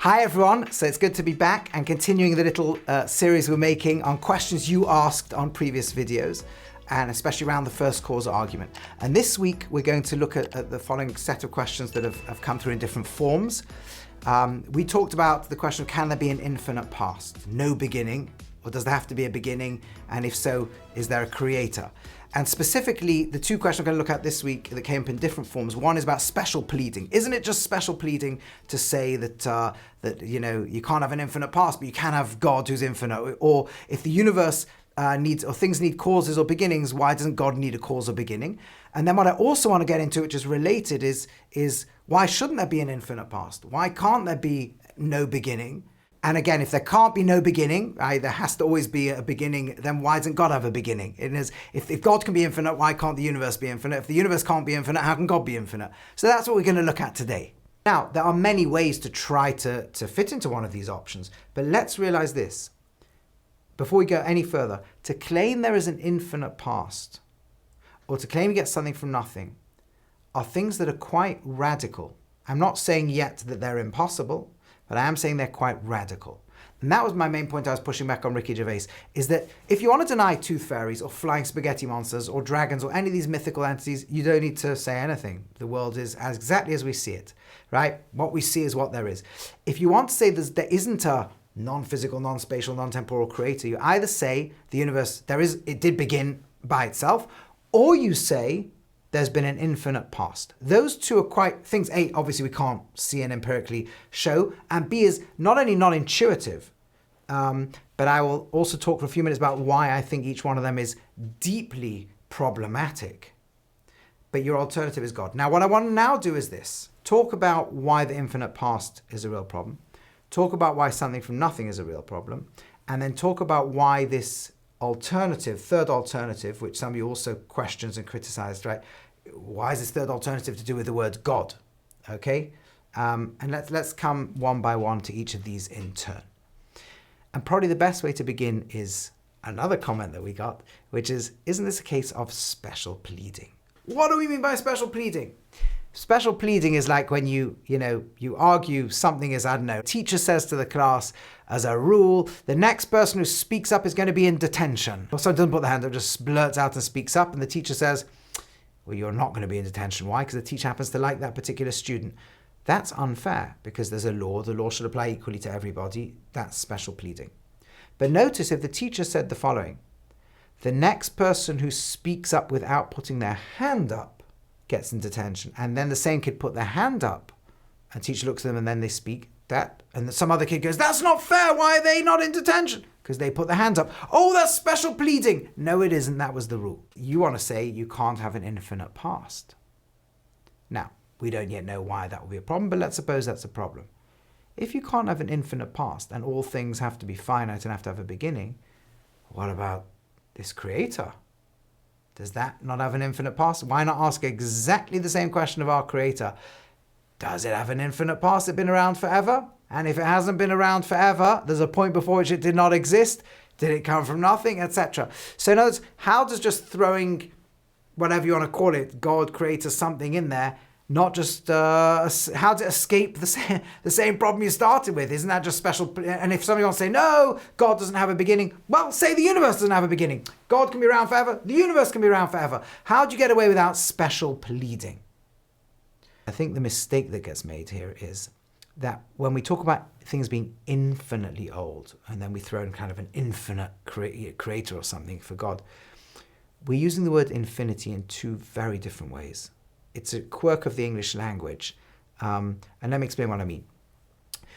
Hi everyone, so it's good to be back and continuing the little series we're making on questions you asked on previous videos, and especially around the first cause argument. And this week we're going to look at the following set of questions that have come through in different forms. We talked about the question of, can there be an infinite past? No beginning, or does there have to be a beginning? And if so, is there a creator? And specifically, the two questions we're going to look at this week that came up in different forms. One is about special pleading. Isn't it just special pleading to say that you can't have an infinite past, but you can have God who's infinite? Or if the universe things need causes or beginnings, why doesn't God need a cause or beginning? And then what I also want to get into, which is related, is why shouldn't there be an infinite past? Why can't there be no beginning? And again, if there can't be no beginning, there has to always be a beginning, then why doesn't God have a beginning? It is, if God can be infinite, why can't the universe be infinite? If the universe can't be infinite, how can God be infinite? So that's what we're going to look at today. Now, there are many ways to try to fit into one of these options, but let's realize this. Before we go any further, to claim there is an infinite past, or to claim you get something from nothing, are things that are quite radical. I'm not saying yet that they're impossible, but I am saying they're quite radical. And that was my main point I was pushing back on Ricky Gervais, is that if you want to deny tooth fairies or flying spaghetti monsters or dragons or any of these mythical entities, you don't need to say anything. The world is exactly as we see it, right? What we see is what there is. If you want to say there isn't a non-physical, non-spatial, non-temporal creator, you either say the universe, it did begin by itself, or you say there's been an infinite past. Those two are quite things. A, obviously we can't see and empirically show, and B is not only not intuitive, but I will also talk for a few minutes about why I think each one of them is deeply problematic. But your alternative is God. Now, what I want to now do is this. Talk about why the infinite past is a real problem. Talk about why something from nothing is a real problem. And then talk about why this third alternative, which some of you also questions and criticized, right? Why is this third alternative to do with the word God? Okay? And let's come one by one to each of these in turn. And probably the best way to begin is another comment that we got, which is, isn't this a case of special pleading? What do we mean by special pleading? Special pleading is like when you argue something is, I don't know, teacher says to the class, as a rule, the next person who speaks up is going to be in detention. Or someone doesn't put their hand up, just blurts out and speaks up, and the teacher says, well, you're not going to be in detention. Why? Because the teacher happens to like that particular student. That's unfair because there's a law. The law should apply equally to everybody. That's special pleading. But notice if the teacher said the following, the next person who speaks up without putting their hand up gets in detention, and then the same kid put their hand up, and teacher looks at them and then they speak, and some other kid goes, that's not fair, why are they not in detention? Because they put their hands up. Oh, that's special pleading. No, it isn't, that was the rule. You want to say you can't have an infinite past. Now, we don't yet know why that will be a problem, but let's suppose that's a problem. If you can't have an infinite past and all things have to be finite and have to have a beginning, what about this creator? Does that not have an infinite past? Why not ask exactly the same question of our creator? Does it have an infinite past? Has it been around forever? And if it hasn't been around forever, there's a point before which it did not exist. Did it come from nothing, etc.? So in other words, how does just throwing whatever you want to call it, God, creator, something in there, not just, how to escape the same problem you started with? Isn't that just special? And if somebody wants to say, no, God doesn't have a beginning, well, say the universe doesn't have a beginning. God can be around forever. The universe can be around forever. How do you get away without special pleading? I think the mistake that gets made here is that when we talk about things being infinitely old, and then we throw in kind of an infinite creator or something for God, we're using the word infinity in two very different ways. It's a quirk of the English language. And let me explain what I mean.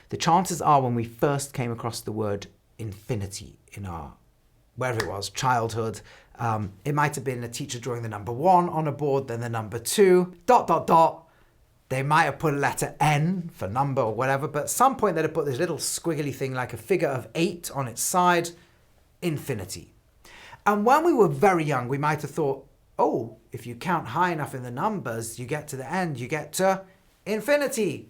The chances are when we first came across the word infinity in our, wherever it was, childhood, it might have been a teacher drawing the number 1 on a board, then the number 2, ... They might have put a letter N for number or whatever, but at some point they'd have put this little squiggly thing like a figure of 8 on its side, infinity. And when we were very young, we might have thought, oh, if you count high enough in the numbers, you get to the end, you get to infinity.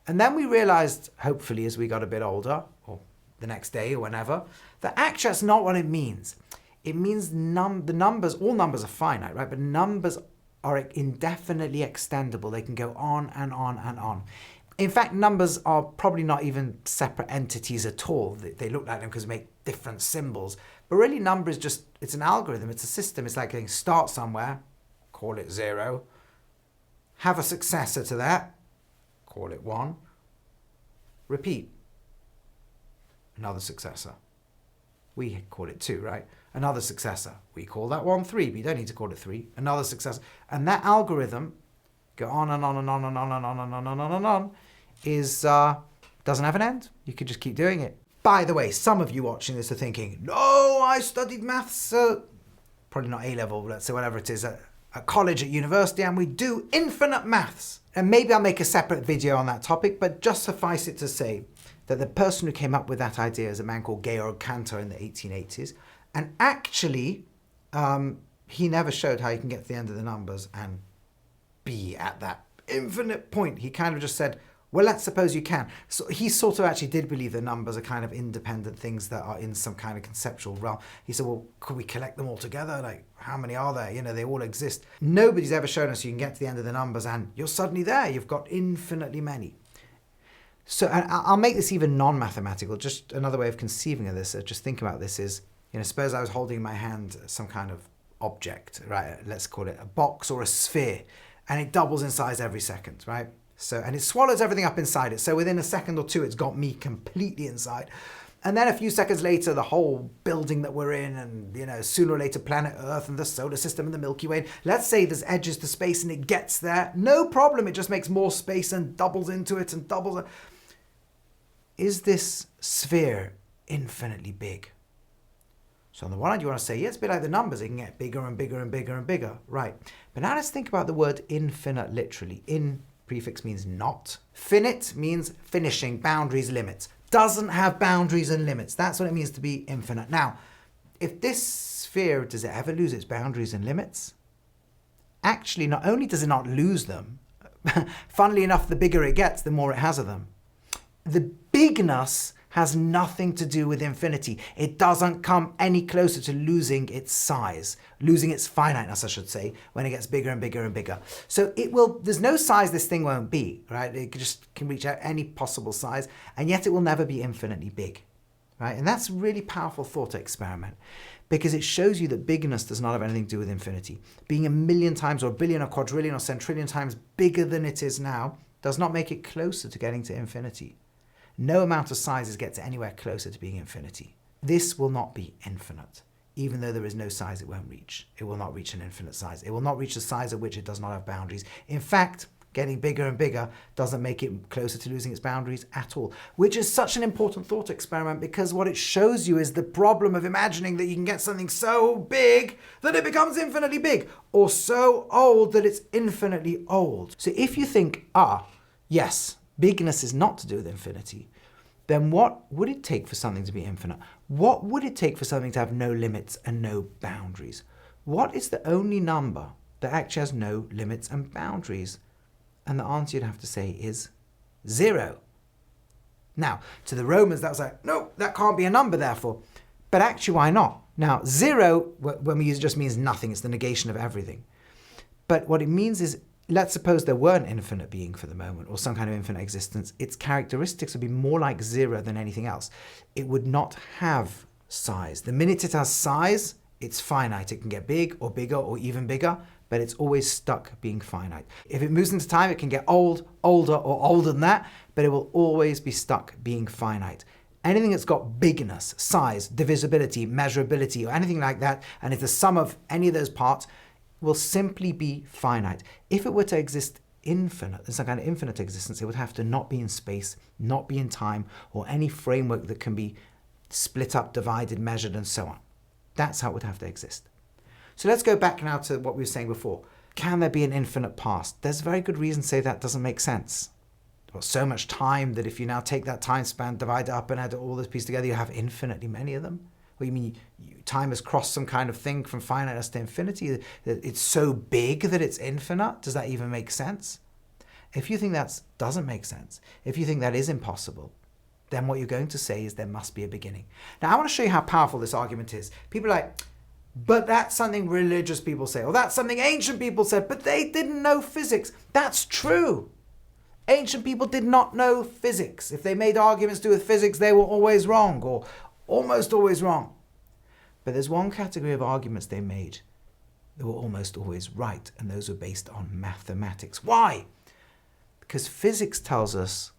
And then we realized, hopefully as we got a bit older, or the next day or whenever, that actually that's not what it means. It means the numbers, all numbers are finite, right? But numbers are indefinitely extendable. They can go on and on and on. In fact, numbers are probably not even separate entities at all. They look like them because they make different symbols. But really, number is just, it's an algorithm, it's a system. It's like start somewhere, call it 0. Have a successor to that, call it 1. Repeat. Another successor. We call it 2, right? Another successor. We call that one 3, but you don't need to call it 3. Another successor. And that algorithm, go on and on and on and on and on and on and on and on, doesn't have an end. You could just keep doing it. By the way, some of you watching this are thinking, no, I studied maths, probably not A-level, let's say whatever it is, at college, at university, and we do infinite maths. And maybe I'll make a separate video on that topic, but just suffice it to say that the person who came up with that idea is a man called Georg Cantor in the 1880s. And actually, he never showed how you can get to the end of the numbers and be at that infinite point. He kind of just said, well, let's suppose you can. So he sort of actually did believe the numbers are kind of independent things that are in some kind of conceptual realm. He said, well, could we collect them all together? Like, how many are there? You know, they all exist. Nobody's ever shown us you can get to the end of the numbers and you're suddenly there. You've got infinitely many. So I'll make this even non-mathematical. Just another way of conceiving of this, just think about this is, you know, suppose I was holding in my hand some kind of object, right? Let's call it a box or a sphere, and it doubles in size every second, right? So, and it swallows everything up inside it. So within a second or two, it's got me completely inside. And then a few seconds later, the whole building that we're in and, you know, sooner or later planet Earth and the solar system and the Milky Way. Let's say there's edges to space and it gets there. No problem. It just makes more space and doubles into it and doubles. Is this sphere infinitely big? So on the one hand, you want to say, yeah, it's a bit like the numbers. It can get bigger and bigger and bigger and bigger. Right. But now let's think about the word infinite literally. In prefix means not. Finite means finishing, boundaries, limits. Doesn't have boundaries and limits. That's what it means to be infinite. Now, if this sphere, does it ever lose its boundaries and limits? Actually, not only does it not lose them, funnily enough, the bigger it gets, the more it has of them. The bigness has nothing to do with infinity. It doesn't come any closer to losing its size, losing its finiteness, I should say, when it gets bigger and bigger and bigger. So it will, there's no size this thing won't be, right? It just can reach out any possible size, and yet it will never be infinitely big, right? And that's a really powerful thought experiment because it shows you that bigness does not have anything to do with infinity. Being a million times or a billion or quadrillion or centrillion times bigger than it is now does not make it closer to getting to infinity. No amount of sizes gets anywhere closer to being infinity. This will not be infinite. Even though there is no size it won't reach. It will not reach an infinite size. It will not reach a size at which it does not have boundaries. In fact, getting bigger and bigger doesn't make it closer to losing its boundaries at all, which is such an important thought experiment because what it shows you is the problem of imagining that you can get something so big that it becomes infinitely big, or so old that it's infinitely old. So if you think, yes, bigness is not to do with infinity, then what would it take for something to be infinite? What would it take for something to have no limits and no boundaries? What is the only number that actually has no limits and boundaries? And the answer you'd have to say is 0. Now, to the Romans, that was like, no, that can't be a number, therefore. But actually, why not? Now, 0, when we use it, just means nothing. It's the negation of everything. But what it means is, let's suppose there were an infinite being for the moment, or some kind of infinite existence. Its characteristics would be more like 0 than anything else. It would not have size. The minute it has size, it's finite. It can get big or bigger or even bigger, but it's always stuck being finite. If it moves into time, it can get old, older, or older than that, but it will always be stuck being finite. Anything that's got bigness, size, divisibility, measurability, or anything like that, and is the sum of any of those parts, will simply be finite. If it were to exist infinite, in some kind of infinite existence, it would have to not be in space, not be in time, or any framework that can be split up, divided, measured, and so on. That's how it would have to exist. So let's go back now to what we were saying before. Can there be an infinite past? There's a very good reason to say that doesn't make sense. Well, so much time that if you now take that time span, divide it up and add all this piece together, you have infinitely many of them. What do you mean time has crossed some kind of thing from finiteness to infinity? That it's so big that it's infinite? Does that even make sense? If you think that doesn't make sense, if you think that is impossible, then what you're going to say is there must be a beginning. Now, I want to show you how powerful this argument is. People are like, but that's something religious people say, or that's something ancient people said, but they didn't know physics. That's true. Ancient people did not know physics. If they made arguments to do with physics, they were always wrong, or almost always wrong. But there's one category of arguments they made that were almost always right, and those were based on mathematics. Why? Because physics tells us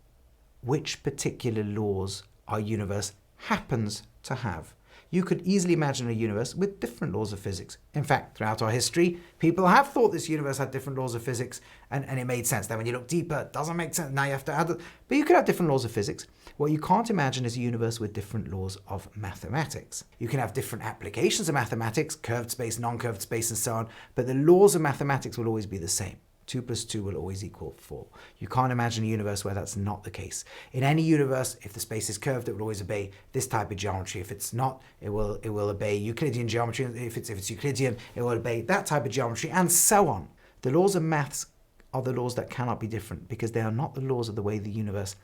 which particular laws our universe happens to have. You could easily imagine a universe with different laws of physics. In fact, throughout our history, people have thought this universe had different laws of physics, and it made sense. Then when you look deeper, it doesn't make sense. Now you have to add it. But you could have different laws of physics. What you can't imagine is a universe with different laws of mathematics. You can have different applications of mathematics, curved space, non-curved space, and so on, but the laws of mathematics will always be the same. 2 + 2 will always equal 4. You can't imagine a universe where that's not the case. In any universe, if the space is curved, it will always obey this type of geometry. If it's not, it will obey Euclidean geometry. If it's Euclidean, it will obey that type of geometry, and so on. The laws of maths are the laws that cannot be different because they are not the laws of the way the universe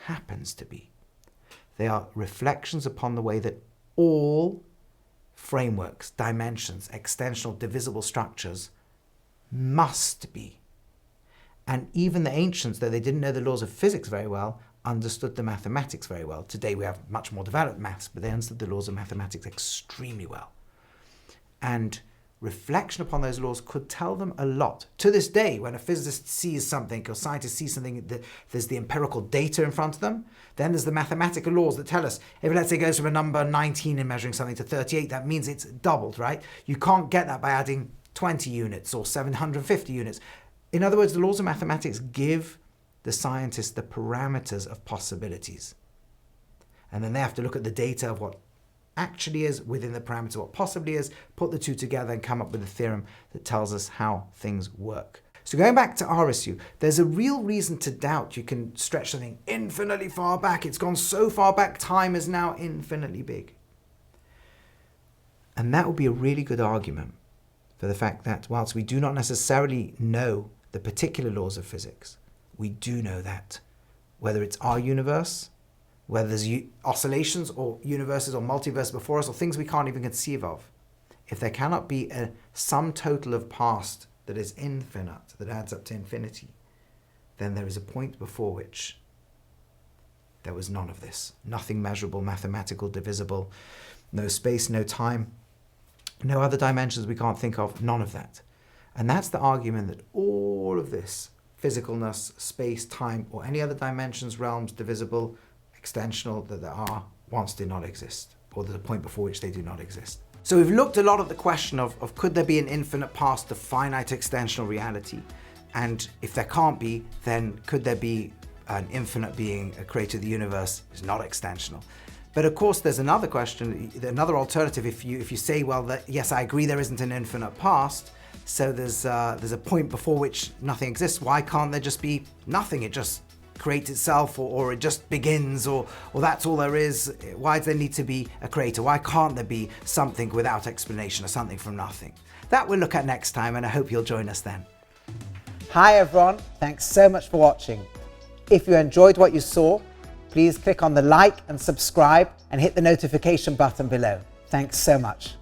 happens to be. They are reflections upon the way that all frameworks, dimensions, extensional, divisible structures must be. And even the ancients, though they didn't know the laws of physics very well, understood the mathematics very well. Today we have much more developed maths, but they understood the laws of mathematics extremely well. And reflection upon those laws could tell them a lot. To this day, when a physicist sees something or scientist sees something, there's the empirical data in front of them. Then there's the mathematical laws that tell us, if let's say it goes from a number 19 in measuring something to 38, that means it's doubled, right? You can't get that by adding 20 units or 750 units. In other words, the laws of mathematics give the scientists the parameters of possibilities. And then they have to look at the data of what actually is within the parameters of what possibly is, put the two together and come up with a theorem that tells us how things work. So going back to our issue, there's a real reason to doubt you can stretch something infinitely far back. It's gone so far back, time is now infinitely big. And that would be a really good argument for the fact that whilst we do not necessarily know the particular laws of physics, we do know that whether it's our universe, whether there's oscillations or universes or multiverses before us or things we can't even conceive of, if there cannot be a sum total of past that is infinite, that adds up to infinity, then there is a point before which there was none of this. Nothing measurable, mathematical, divisible, no space, no time, no other dimensions we can't think of, none of that. And that's the argument that all of this, physicalness, space, time, or any other dimensions, realms, divisible, extensional that there are, once did not exist, or there's a point before which they do not exist. So we've looked a lot at the question of could there be an infinite past of finite extensional reality? And if there can't be, then could there be an infinite being, a creator of the universe, who's not extensional? But of course, there's another question, another alternative. If you say, well, that, yes, I agree there isn't an infinite past, so there's a point before which nothing exists. Why can't there just be nothing? It just creates itself, or it just begins, or that's all there is. Why does there need to be a creator? Why can't there be something without explanation or something from nothing? That we'll look at next time, and I hope you'll join us then. Hi everyone, thanks so much for watching. If you enjoyed what you saw, please click on the like and subscribe and hit the notification button below. Thanks so much.